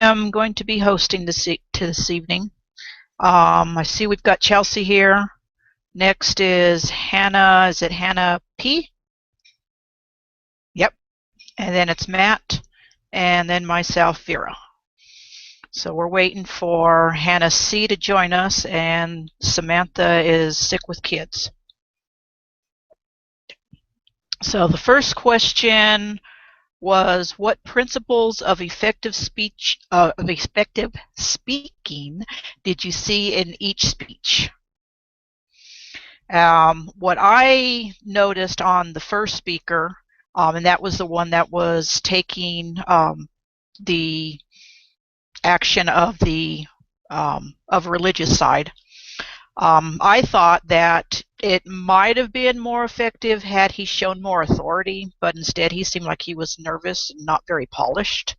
am going to be hosting this evening. I see we've got Chelsea here. Next is Hannah. Is it Hannah P? Yep. And then it's Matt. And then myself, Vera. So we're waiting for Hannah C to join us, and Samantha is sick with kids. So the first question was, what principles of effective speaking did you see in each speech? What I noticed on the first speaker, and that was the one that was taking the action of the religious side, I thought that it might have been more effective had he shown more authority, but instead he seemed like he was nervous and not very polished.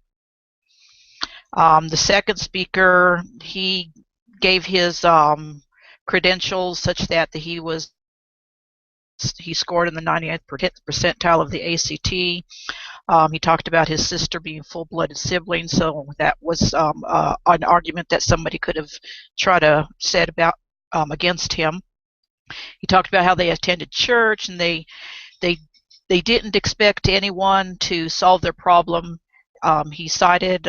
The second speaker, he gave his credentials such that he scored in the 98th percentile of the ACT. He talked about his sister being full-blooded siblings, so that was an argument that somebody could have tried to said about against him. He talked about how they attended church and they didn't expect anyone to solve their problem. He cited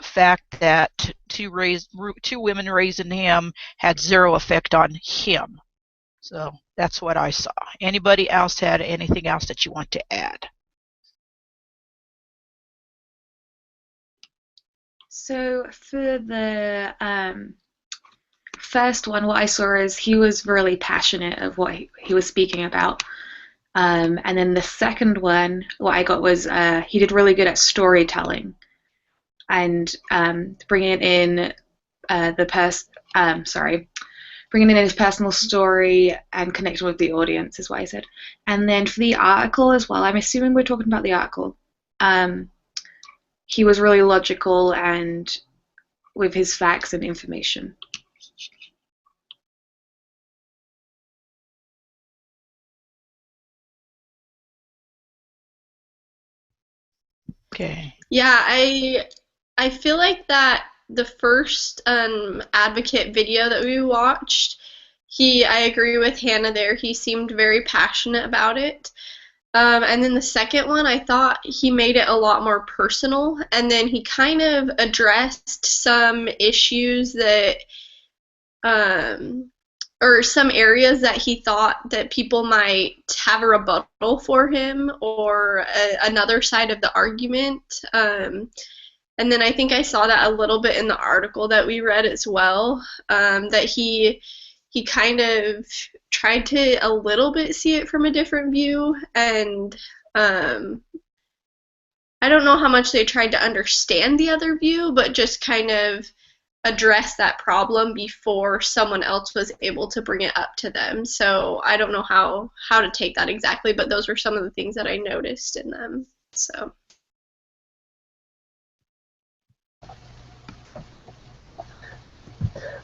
fact that two women raising him had zero effect on him. So that's what I saw. Anybody else had anything else that you want to add? So for the first one, what I saw is he was really passionate of what he was speaking about. And then the second one, what I got was he did really good at storytelling and bringing in bringing in his personal story and connecting with the audience is what I said. And then for the article as well, I'm assuming we're talking about the article. He was really logical and with his facts and information. Okay. Yeah, I feel like that the first advocate video that we watched, I agree with Hannah there. He seemed very passionate about it. And then the second one, I thought he made it a lot more personal, and then he kind of addressed some issues that or some areas that he thought that people might have a rebuttal for him or another side of the argument. And then I think I saw that a little bit in the article that we read as well, that he kind of tried to a little bit see it from a different view, and I don't know how much they tried to understand the other view, but just kind of address that problem before someone else was able to bring it up to them. So I don't know how to take that exactly, but those were some of the things that I noticed in them. So.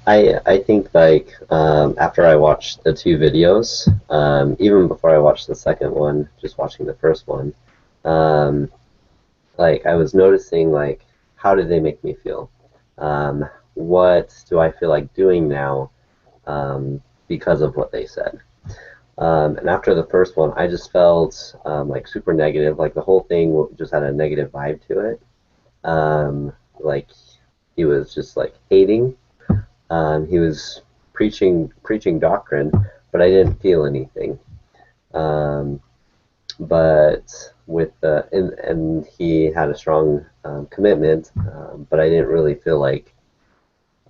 I think like after I watched the two videos, even before I watched the second one, just watching the first one, like I was noticing like how did they make me feel? What do I feel like doing now because of what they said? And after the first one, I just felt like super negative. Like the whole thing just had a negative vibe to it. Like he was just like hating. He was preaching doctrine, but I didn't feel anything. But with and he had a strong commitment, but I didn't really feel like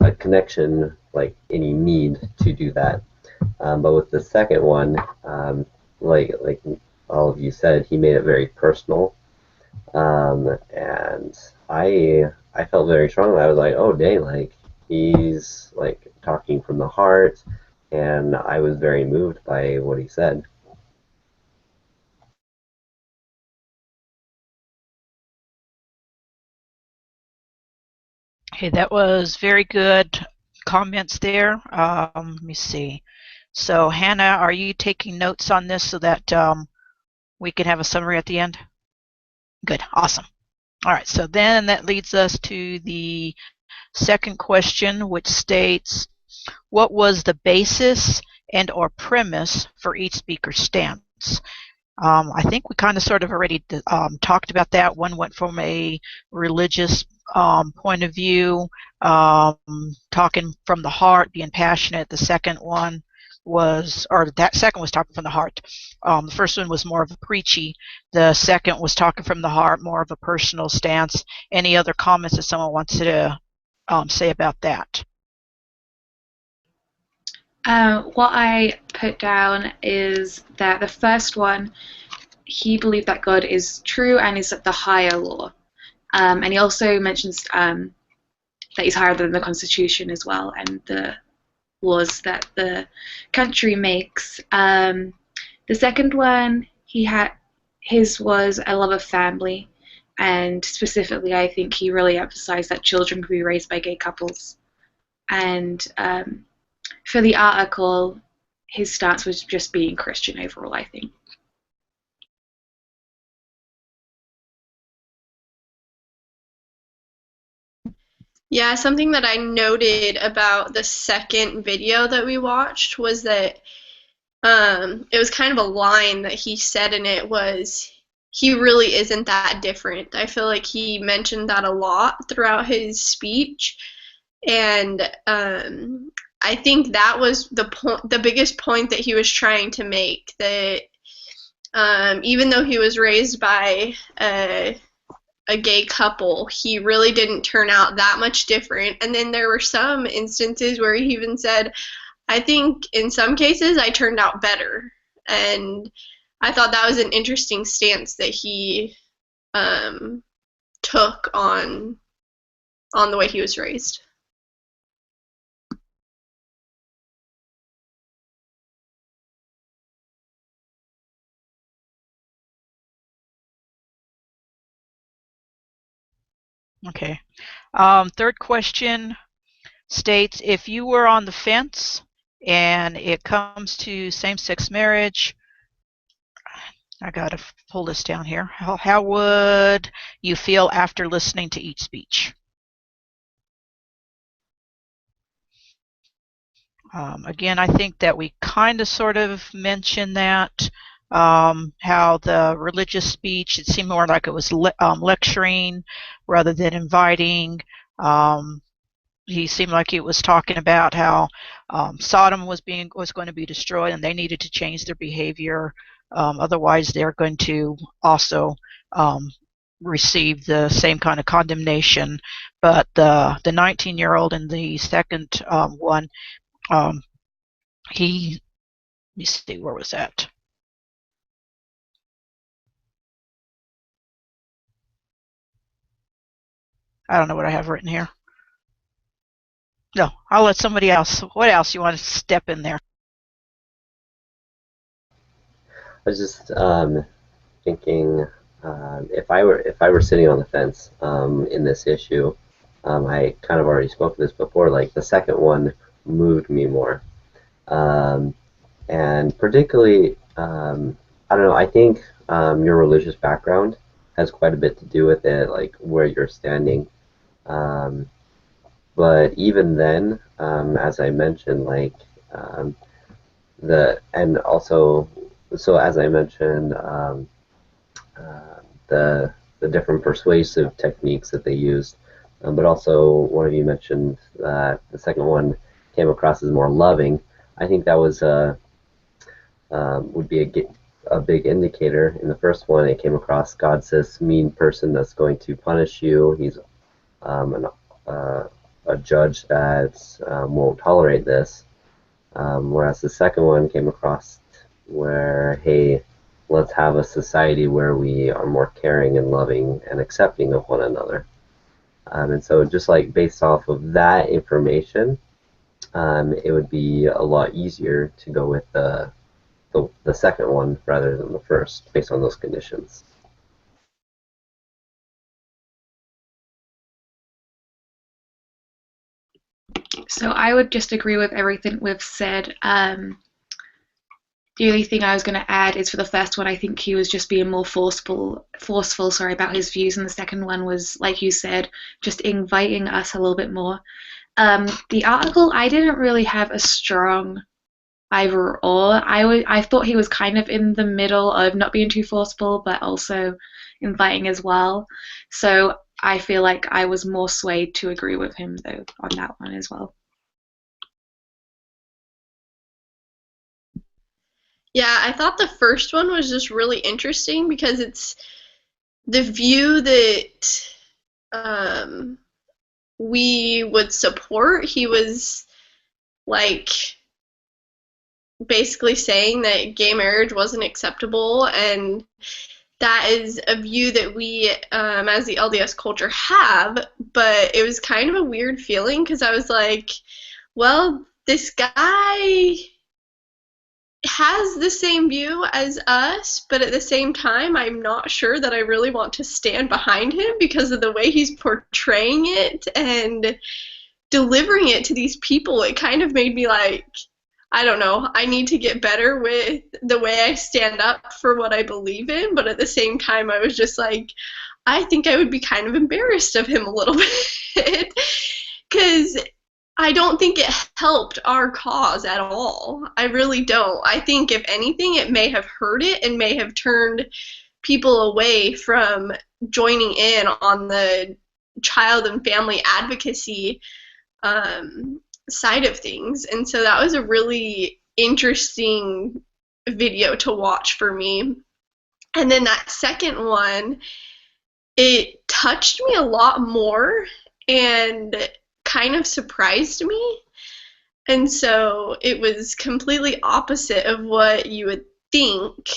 a connection, like any need to do that. But with the second one, like all of you said, he made it very personal, and I felt very strongly. I was like, oh dang, like he's like talking from the heart, and I was very moved by what he said. Okay, that was very good comments there. Let me see. So Hannah, are you taking notes on this so that we can have a summary at the end? Good, awesome. All right, so then that leads us to the second question, which states, what was the basis and or premise for each speaker's stance? I think we kind of sort of already talked about that. One went from a religious point of view, talking from the heart, being passionate. The second one was, or that second was talking from the heart. The first one was more of a preachy. The second was talking from the heart, more of a personal stance. Any other comments that someone wants to say about that? What I put down is that the first one, he believed that God is true and is the higher law. And he also mentions that he's higher than the Constitution as well and the laws that the country makes. The second one, his was a love of family, and specifically, I think he really emphasized that children could be raised by gay couples. And for the article, his stance was just being Christian overall, I think. Yeah, something that I noted about the second video that we watched was that it was kind of a line that he said in it was, he really isn't that different. I feel like he mentioned that a lot throughout his speech, and I think that was the biggest point that he was trying to make, that even though he was raised by a gay couple, he really didn't turn out that much different. And then there were some instances where he even said, I think in some cases I turned out better. And I thought that was an interesting stance that he took on the way he was raised. Okay. Third question states, if you were on the fence and it comes to same-sex marriage, I got to pull this down here. How would you feel after listening to each speech? Again, I think that we kind of sort of mentioned that, how the religious speech, it seemed more like it was lecturing rather than inviting. He seemed like he was talking about how Sodom was going to be destroyed, and they needed to change their behavior. Otherwise, they're going to also receive the same kind of condemnation. But the 19-year-old in the second one, he, let me see, where was that? I don't know what I have written here. No, I'll let somebody else. What else you want to step in there? I was just thinking, if I were sitting on the fence in this issue, I kind of already spoke of this before. Like the second one moved me more, and particularly, I don't know. I think your religious background has quite a bit to do with it, like where you're standing. Um, but even then, as I mentioned, like um, and also, so as I mentioned, uh, the different persuasive techniques that they used, but also one of you mentioned that the second one came across as more loving. I think that was would be a big indicator. In the first one, it came across God's this mean person that's going to punish you. He's a judge that won't tolerate this. Whereas the second one came across where, hey, let's have a society where we are more caring and loving and accepting of one another. And so just like based off of that information, it would be a lot easier to go with the second one rather than the first based on those conditions. So I would just agree with everything we've said. The only thing I was going to add is for the first one, I think he was just being more forceful, about his views, and the second one was, like you said, just inviting us a little bit more. The article, I didn't really have a strong either or. I thought he was kind of in the middle of not being too forceful, but also inviting as well. So I feel like I was more swayed to agree with him though on that one as well. Yeah, I thought the first one was just really interesting because it's the view that we would support. He was like basically saying that gay marriage wasn't acceptable, and that is a view that we as the LDS culture have, but it was kind of a weird feeling because I was like, well, this guy has the same view as us, but at the same time, I'm not sure that I really want to stand behind him because of the way he's portraying it and delivering it to these people. It kind of made me like, I don't know, I need to get better with the way I stand up for what I believe in, but at the same time, I was just like, I think I would be kind of embarrassed of him a little bit because I don't think it helped our cause at all. I really don't. I think, if anything, it may have hurt it and may have turned people away from joining in on the child and family advocacy side of things. And so that was a really interesting video to watch for me. And then that second one, it touched me a lot more and kind of surprised me. And so it was completely opposite of what you would think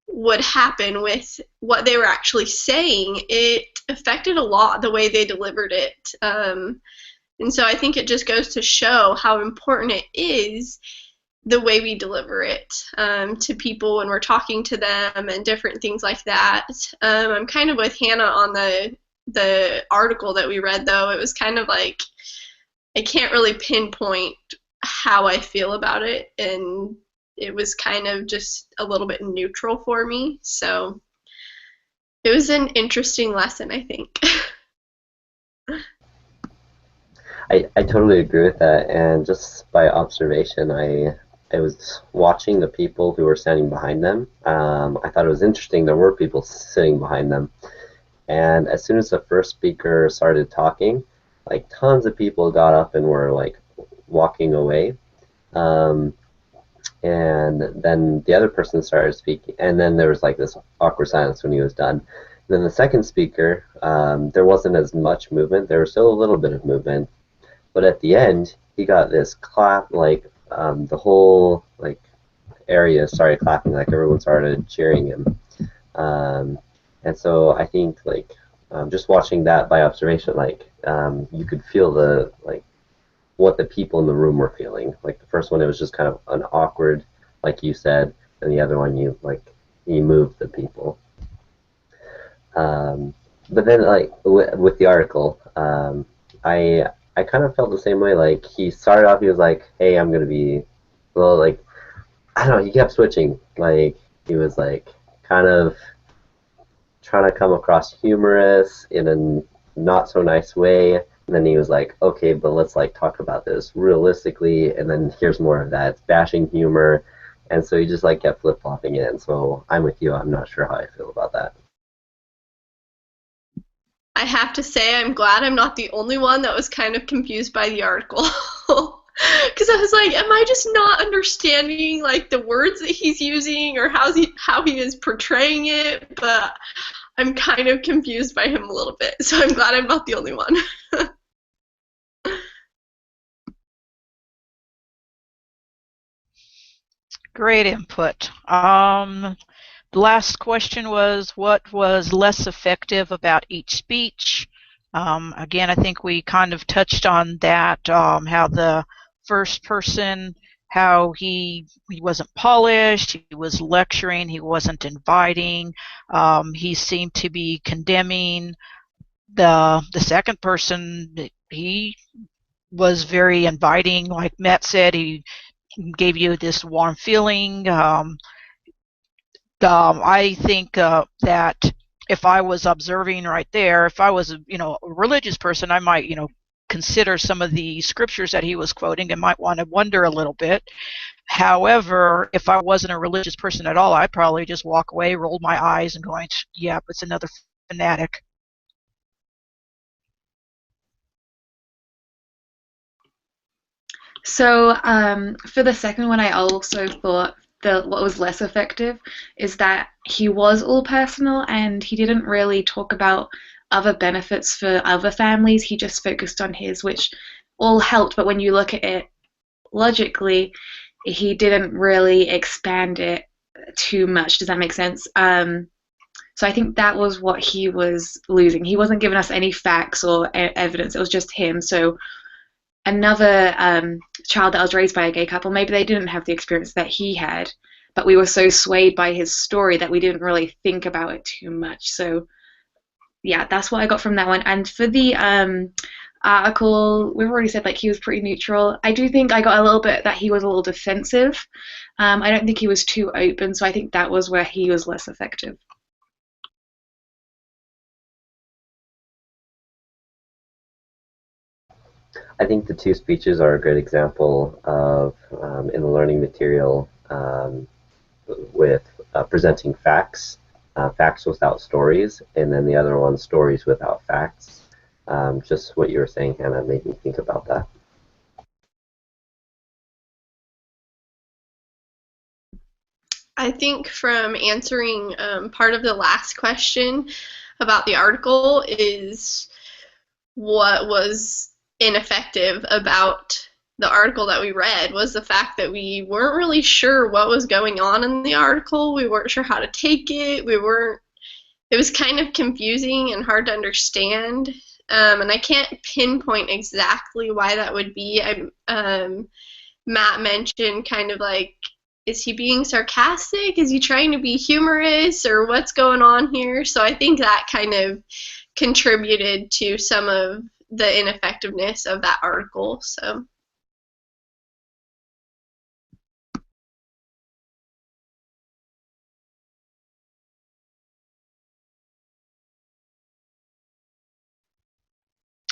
would happen with what they were actually saying. It affected a lot the way they delivered it. And so I think it just goes to show how important it is the way we deliver it to people when we're talking to them and different things like that. I'm kind of with Hannah on the article that we read, though. It was kind of like I can't really pinpoint how I feel about it, and it was kind of just a little bit neutral for me. So it was an interesting lesson, I think. I totally agree with that, and just by observation, I was watching the people who were standing behind them. I thought it was interesting there were people sitting behind them, and as soon as the first speaker started talking, like tons of people got up and were like walking away, and then the other person started speaking, and then there was like this awkward silence when he was done. And then the second speaker, there wasn't as much movement. There was still a little bit of movement. But at the end, he got this clap, like the whole like area started clapping, like everyone started cheering him. And so I think like just watching that by observation, like you could feel the like what the people in the room were feeling. Like the first one, it was just kind of an awkward, like you said, and the other one, you moved the people. But then like with the article, I kind of felt the same way. Like he started off, he was like, "Hey, I'm gonna be," well, like I don't know. He kept switching. Like he was like kind of trying to come across humorous in a not so nice way. And then he was like, "Okay, but let's like talk about this realistically." And then here's more of that. It's bashing humor, and so he just like kept flip flopping it. And so I'm with you. I'm not sure how I feel about that. I have to say, I'm glad I'm not the only one that was kind of confused by the article. Because I was like, am I just not understanding like the words that he's using or how he is portraying it? But I'm kind of confused by him a little bit. So I'm glad I'm not the only one. Great input. The last question was, what was less effective about each speech? Again, I think we kind of touched on that, how the first person, how he wasn't polished, he was lecturing, he wasn't inviting, he seemed to be condemning. The second person, he was very inviting. Like Matt said, he gave you this warm feeling. I think that if I was observing right there, if I was, a religious person, I might, consider some of the scriptures that he was quoting and might want to wonder a little bit. However, if I wasn't a religious person at all, I'd probably just walk away, roll my eyes, and going, "Yep, it's another fanatic." So for the second one, I also thought that what was less effective is that he was all personal and he didn't really talk about other benefits for other families. He just focused on his, which all helped. But when you look at it logically, he didn't really expand it too much. Does that make sense? So I think that was what he was losing. He wasn't giving us any facts or evidence. It was just him. So another child that was raised by a gay couple, maybe they didn't have the experience that he had, but we were so swayed by his story that we didn't really think about it too much. So yeah, that's what I got from that one. And for the article, we've already said like he was pretty neutral. I do think I got a little bit that he was a little defensive. I don't think he was too open, so I think that was where he was less effective. I think the two speeches are a good example of, in the learning material, with presenting facts, facts without stories, and then the other one, stories without facts. Just what you were saying, Hannah, made me think about that. I think from answering part of the last question about the article is what was ineffective about the article that we read was the fact that we weren't really sure what was going on in the article. We weren't sure how to take it. It was kind of confusing and hard to understand. And I can't pinpoint exactly why that would be. Matt mentioned kind of like, is he being sarcastic? Is he trying to be humorous? Or what's going on here? So I think that kind of contributed to some of the ineffectiveness of that article. So.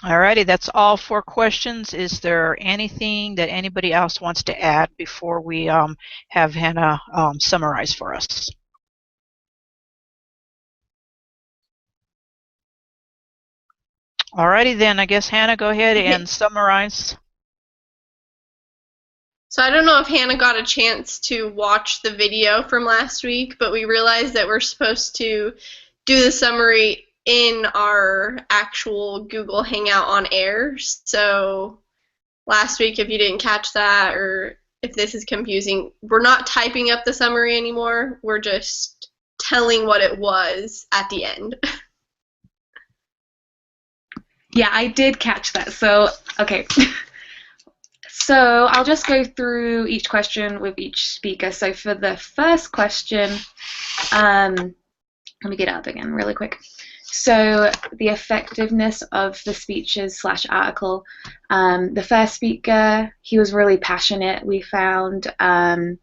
Alrighty, that's all 4 questions. Is there anything that anybody else wants to add before we have Hannah summarize for us? Alrighty then, I guess Hannah, go ahead and summarize. So I don't know if Hannah got a chance to watch the video from last week, but we realized that we're supposed to do the summary in our actual Google Hangout on air. So last week, if you didn't catch that or if this is confusing, we're not typing up the summary anymore. We're just telling what it was at the end. Yeah, I did catch that. So, okay. So I'll just go through each question with each speaker. So for the first question, let me get it up again really quick. So the effectiveness of the speeches / article. The first speaker, he was really passionate, we found, and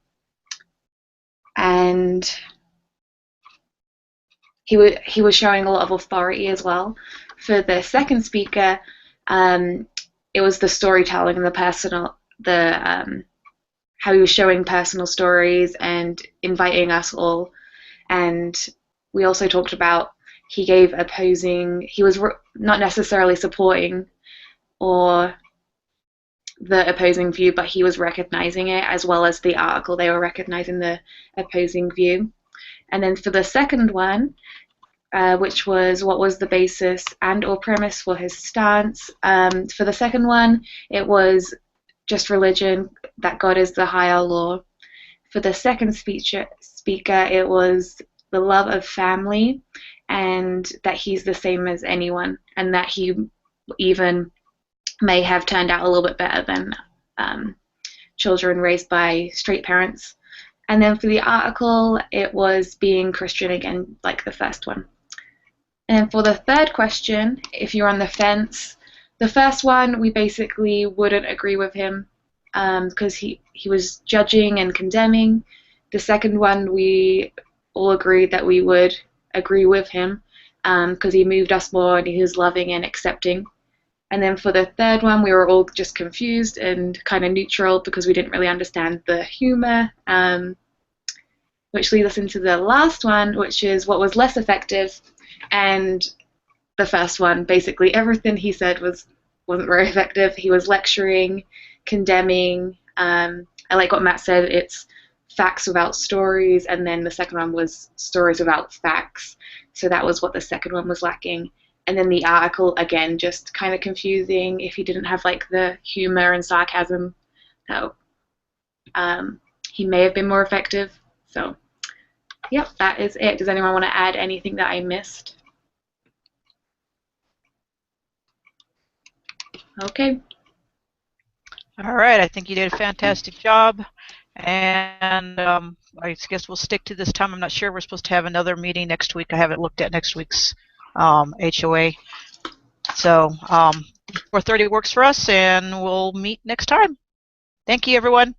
he was showing a lot of authority as well. For the second speaker, it was the storytelling and how he was showing personal stories and inviting us all. And we also talked about he was not necessarily supporting or the opposing view, but he was recognizing it, as well as the article, they were recognizing the opposing view. And then for the second one, which was what was the basis and or premise for his stance. For the second one, it was just religion, that God is the higher law. For the second speaker, it was the love of family and that he's the same as anyone and that he even may have turned out a little bit better than children raised by straight parents. And then for the article, it was being Christian again, like the first one. And for the third question, if you're on the fence, the first one, we basically wouldn't agree with him because he was judging and condemning. The second one, we all agreed that we would agree with him because he moved us more and he was loving and accepting. And then for the third one, we were all just confused and kind of neutral because we didn't really understand the humor, which leads us into the last one, which is what was less effective. And the first one, basically everything he said wasn't very effective. He was lecturing, condemning. I like what Matt said, it's facts without stories, and then the second one was stories without facts. So that was what the second one was lacking. And then the article, again, just kind of confusing. If he didn't have like the humor and sarcasm, that he may have been more effective. So, yep, that is it. Does anyone want to add anything that I missed? Okay. All right, I think you did a fantastic job. And I guess we'll stick to this time. I'm not sure. We're supposed to have another meeting next week. I haven't looked at next week's HOA. So 4:30 works for us, and we'll meet next time. Thank you, everyone.